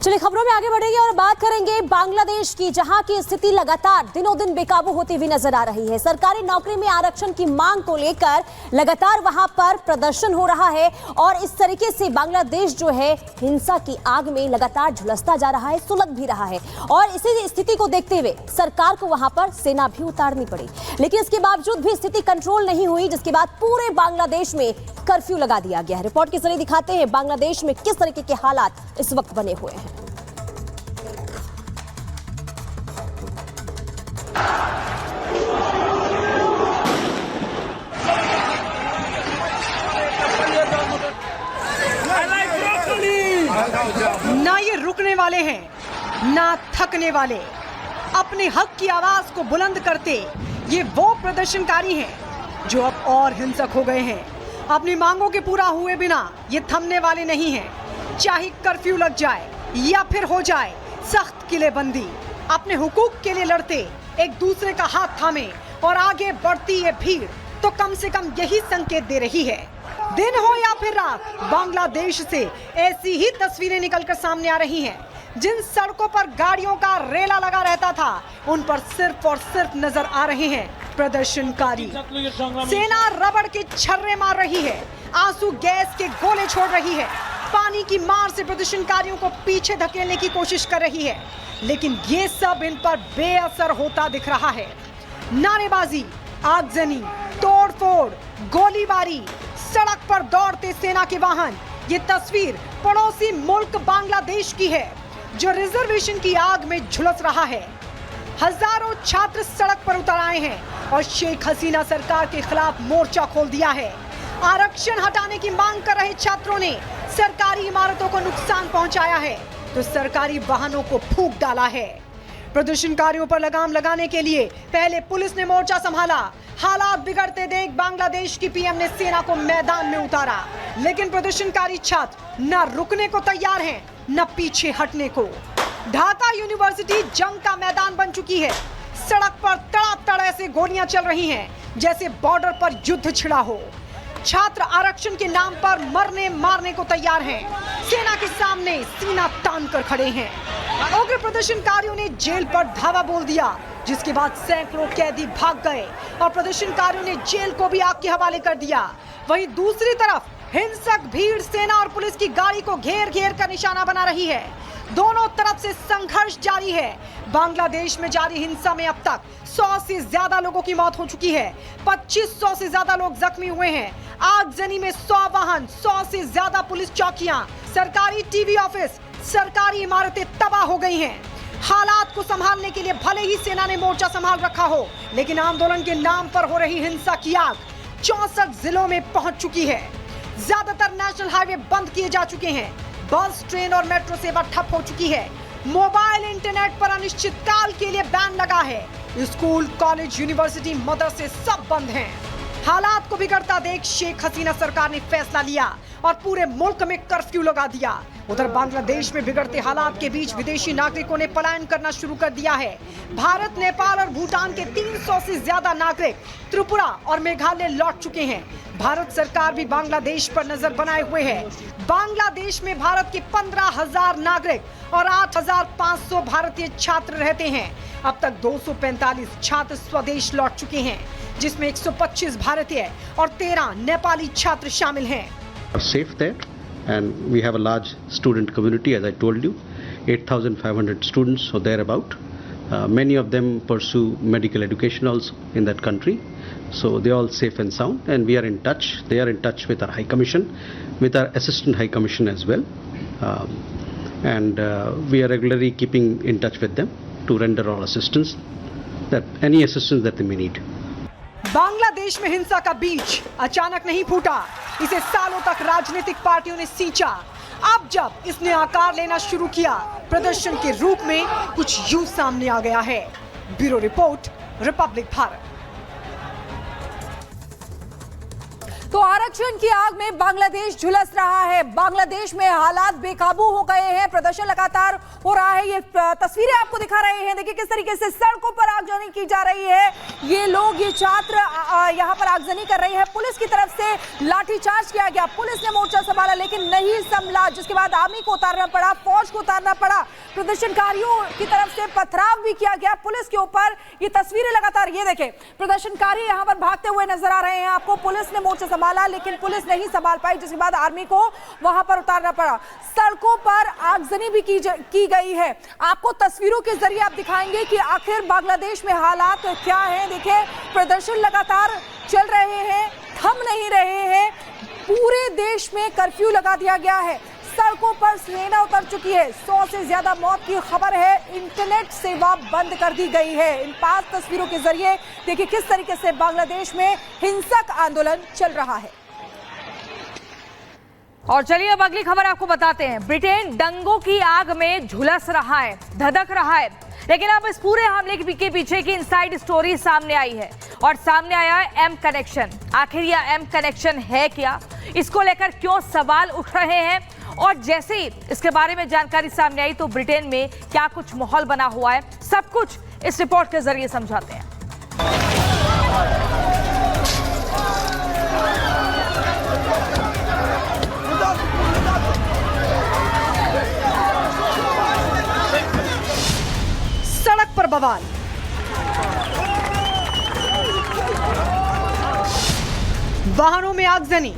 चलिए खबरों में आगे बढ़ेंगे और बात करेंगे बांग्लादेश की, जहां की स्थिति लगातार दिनों दिन बेकाबू होती हुई नजर आ रही है। सरकारी नौकरी में आरक्षण की मांग को लेकर लगातार वहां पर प्रदर्शन हो रहा है और इस तरीके से बांग्लादेश जो है हिंसा की आग में लगातार झुलसता जा रहा है, सुलग भी रहा है। और इसी स्थिति को देखते हुए सरकार को वहां पर सेना भी उतारनी पड़ी, लेकिन इसके बावजूद भी स्थिति कंट्रोल नहीं हुई, जिसके बाद पूरे बांग्लादेश में कर्फ्यू लगा दिया गया है। रिपोर्ट के जरिए दिखाते हैं बांग्लादेश में किस तरीके के हालात इस वक्त बने हुए हैं। ना ये रुकने वाले हैं ना थकने वाले, अपने हक की आवाज को बुलंद करते ये वो प्रदर्शनकारी हैं जो अब और हिंसक हो गए हैं। अपनी मांगों के पूरा हुए बिना ये थमने वाले नहीं हैं। चाहे कर्फ्यू लग जाए या फिर हो जाए सख्त किलेबंदी, अपने हुकूक के लिए लड़ते, एक दूसरे का हाथ थामे और आगे बढ़ती ये भीड़ तो कम से कम यही संकेत दे रही है। दिन हो या फिर रात, बांग्लादेश से ऐसी ही तस्वीरें निकलकर सामने आ रही हैं। जिन सड़कों पर गाड़ियों का रेला लगा रहता था, उन पर सिर्फ और सिर्फ नजर आ रहे हैं प्रदर्शनकारी। सेना रबड़ के छर्रे मार रही है, आंसू गैस के गोले छोड़ रही है, पानी की मार से प्रदर्शनकारियों को पीछे धकेलने की कोशिश कर रही है, लेकिन ये सब इन पर बेअसर होता दिख रहा है। नारेबाजी, आगजनी, तोड़फोड़, गोलीबारी, सड़क पर दौड़ते सेना के वाहन, ये तस्वीर पड़ोसी मुल्क बांग्लादेश की है जो रिजर्वेशन की आग में झुलस रहा है। हजारों छात्र सड़क पर उतर आए हैं और शेख हसीना सरकार के खिलाफ मोर्चा खोल दिया है। आरक्षण हटाने की मांग कर रहे छात्रों ने सरकारी इमारतों को नुकसान पहुंचाया है तो सरकारी वाहनों को फूंक डाला है। प्रदर्शनकारियों पर लगाम लगाने के लिए पहले पुलिस ने मोर्चा संभाला। हालात बिगड़ते देख बांग्लादेश की पीएम ने सेना को मैदान में उतारा, लेकिन प्रदर्शनकारी छात्र न रुकने को तैयार हैं न पीछे हटने को। ढाका यूनिवर्सिटी जंग का मैदान बन चुकी है। सड़क पर तड़ातड़ ऐसे गोलियां चल रही हैं जैसे बॉर्डर पर युद्ध छिड़ा हो। छात्र आरक्षण के नाम पर मरने मारने को तैयार हैं। सेना के सामने सीना तान कर खड़े हैं। उग्र प्रदर्शनकारियों ने जेल पर धावा बोल दिया, जिसके बाद सैकड़ों कैदी भाग गए और प्रदर्शनकारियों ने जेल को भी आग के हवाले कर दिया। वहीं दूसरी तरफ हिंसक भीड़ सेना और पुलिस की गाड़ी को घेर घेर कर निशाना बना रही है। दोनों तरफ से संघर्ष जारी है। बांग्लादेश में जारी हिंसा में अब तक 100 से ज्यादा लोगों की मौत हो चुकी है, 2500 से ज्यादा लोग जख्मी हुए हैं। आगजनी में 100 वाहन, 100 से ज्यादा पुलिस चौकियां, सरकारी टीवी ऑफिस, सरकारी इमारतें तबाह हो गई हैं। हालात को संभालने के लिए भले ही सेना ने मोर्चा संभाल रखा हो, लेकिन आंदोलन के नाम पर हो रही हिंसा की आग 64 जिलों में पहुंच चुकी है। ज्यादातर नेशनल हाईवे बंद किए जा चुके हैं। बस, ट्रेन और मेट्रो सेवा ठप हो चुकी है। मोबाइल इंटरनेट पर अनिश्चितकाल के लिए बैन लगा है। स्कूल, कॉलेज, यूनिवर्सिटी, मदरसे सब बंद हैं। हालात को बिगड़ता देख शेख हसीना सरकार ने फैसला लिया और पूरे मुल्क में कर्फ्यू लगा दिया। उधर बांग्लादेश में बिगड़ते हालात के बीच विदेशी नागरिकों ने पलायन करना शुरू कर दिया है। भारत, नेपाल और भूटान के 300 से ज्यादा नागरिक त्रिपुरा और मेघालय लौट चुके हैं। भारत सरकार भी बांग्लादेश पर नजर बनाए हुए है। बांग्लादेश में भारत के 15,000 नागरिक और 8,500 भारतीय छात्र रहते हैं। अब तक 245 छात्र स्वदेश लौट चुके हैं, जिसमें 125 भारतीय और 13 नेपाली छात्र शामिल हैं। Safe there, and we have a large student community, as I told you, 8,500 students or thereabout. Many of them pursue medical education also in that country, so they are all safe and sound, and we are in touch. They are in touch with our High Commission, with our Assistant High Commission as well, and we are regularly keeping in touch with them to render all assistance, that any assistance that they may need. Bangladesh में हिंसा का बीज अचानक नहीं फूटा, इसे सालों तक राजनीतिक पार्टियों ने सींचा। अब जब इसने आकार लेना शुरू किया, प्रदर्शन के रूप में कुछ यूं सामने आ गया है। Bureau report, Republic Bharat. तो आरक्षण की आग में बांग्लादेश झुलस रहा है। बांग्लादेश में हालात बेकाबू हो गए हैं, प्रदर्शन लगातार हो रहा है। ये तस्वीरें आपको दिखा रहे हैं, देखिए किस तरीके से सड़कों पर आगजनी की जा रही है। ये लोग, ये छात्र यहाँ पर आगजनी कर रहे हैं। पुलिस की तरफ से लाठीचार्ज किया गया, पुलिस ने मोर्चा संभाला लेकिन नहीं संभला, जिसके बाद आर्मी को उतारना पड़ा, फौज को उतारना पड़ा। प्रदर्शनकारियों की तरफ से पथराव भी किया गया पुलिस के ऊपर। ये तस्वीरें लगातार, ये देखें, प्रदर्शनकारी यहाँ पर भागते हुए नजर आ रहे हैं आपको। पुलिस ने मोर्चा संभाला लेकिन पुलिस नहीं संभाल पाई, जिसके बाद आर्मी को वहां पर उतारना पड़ा। सड़कों पर आगजनी भी की गई है। आपको तस्वीरों के जरिए आप दिखाएंगे कि आखिर बांग्लादेश में हालात क्या हैं। देखिए, प्रदर्शन लगातार चल रहे हैं, थम नहीं रहे हैं। पूरे देश में कर्फ्यू लगा दिया गया है, सड़कों पर सेना उतर चुकी है। 100 से ज्यादा मौत की खबर है। इंटरनेट सेवा बंद कर दी गई है। इन 5 तस्वीरों के जरिए देखिए किस तरीके से बांग्लादेश में हिंसक आंदोलन चल रहा है। और चलिए अब अगली खबर आपको बताते हैं। ब्रिटेन दंगों की आग में झुलस रहा है, धधक रहा है, लेकिन अब इस पूरे हमले के पीछे की इनसाइड स्टोरी सामने आई है और सामने आया है एम कनेक्शन। आखिर यह एम कनेक्शन है क्या, इसको लेकर क्यों सवाल उठ रहे हैं, और जैसे ही इसके बारे में जानकारी सामने आई तो ब्रिटेन में क्या कुछ माहौल बना हुआ है, सब कुछ इस रिपोर्ट के जरिए समझाते हैं। सड़क पर बवाल, वाहनों में आगजनी,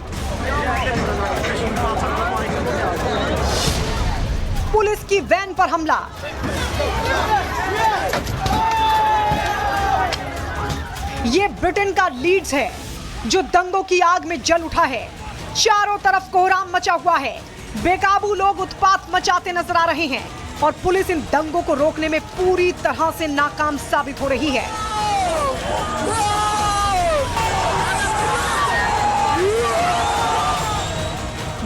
पुलिस की वैन पर हमला, ये ब्रिटेन का लीड्स है जो दंगों की आग में जल उठा है। चारों तरफ कोहराम मचा हुआ है, बेकाबू लोग उत्पात मचाते नजर आ रहे हैं और पुलिस इन दंगों को रोकने में पूरी तरह से नाकाम साबित हो रही है।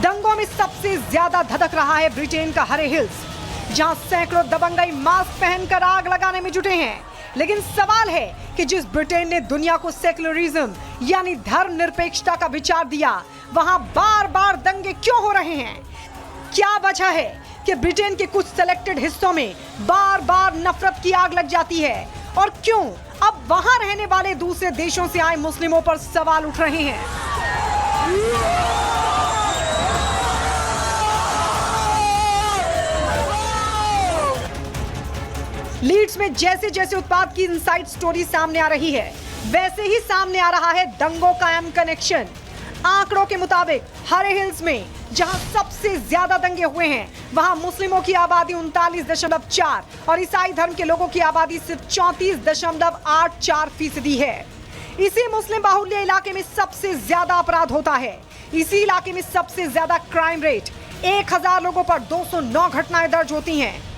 दंगों में सबसे ज्यादा धधक रहा है ब्रिटेन का हरे हिल्स, जहां सैकड़ों दबंगई मास्क पहनकर आग लगाने में जुटे हैं। लेकिन सवाल है कि जिस ब्रिटेन ने दुनिया को सेक्युलरिज्म यानी धर्मनिरपेक्षता का विचार दिया, वहां बार बार दंगे क्यों हो रहे हैं? क्या वजह है कि ब्रिटेन के कुछ सेलेक्टेड हिस्सों में बार बार नफरत की आग लग जाती है, और क्यों अब वहां रहने वाले दूसरे देशों से आए मुस्लिमों पर सवाल उठ रहे हैं? लीड्स में जैसे जैसे उत्पाद की इनसाइड स्टोरी सामने आ रही है, वैसे ही सामने आ रहा है दंगों का एम कनेक्शन। आंकड़ों के मुताबिक हरे हिल्स में जहां सबसे ज्यादा दंगे हुए हैं, वहां मुस्लिमों की आबादी 39.4 और ईसाई धर्म के लोगों की आबादी सिर्फ 34.84% है। इसी मुस्लिम बाहुल्य इलाके में सबसे ज्यादा अपराध होता है। इसी इलाके में सबसे ज्यादा क्राइम रेट, 1000 लोगों पर 209 घटनाएं दर्ज होती हैं।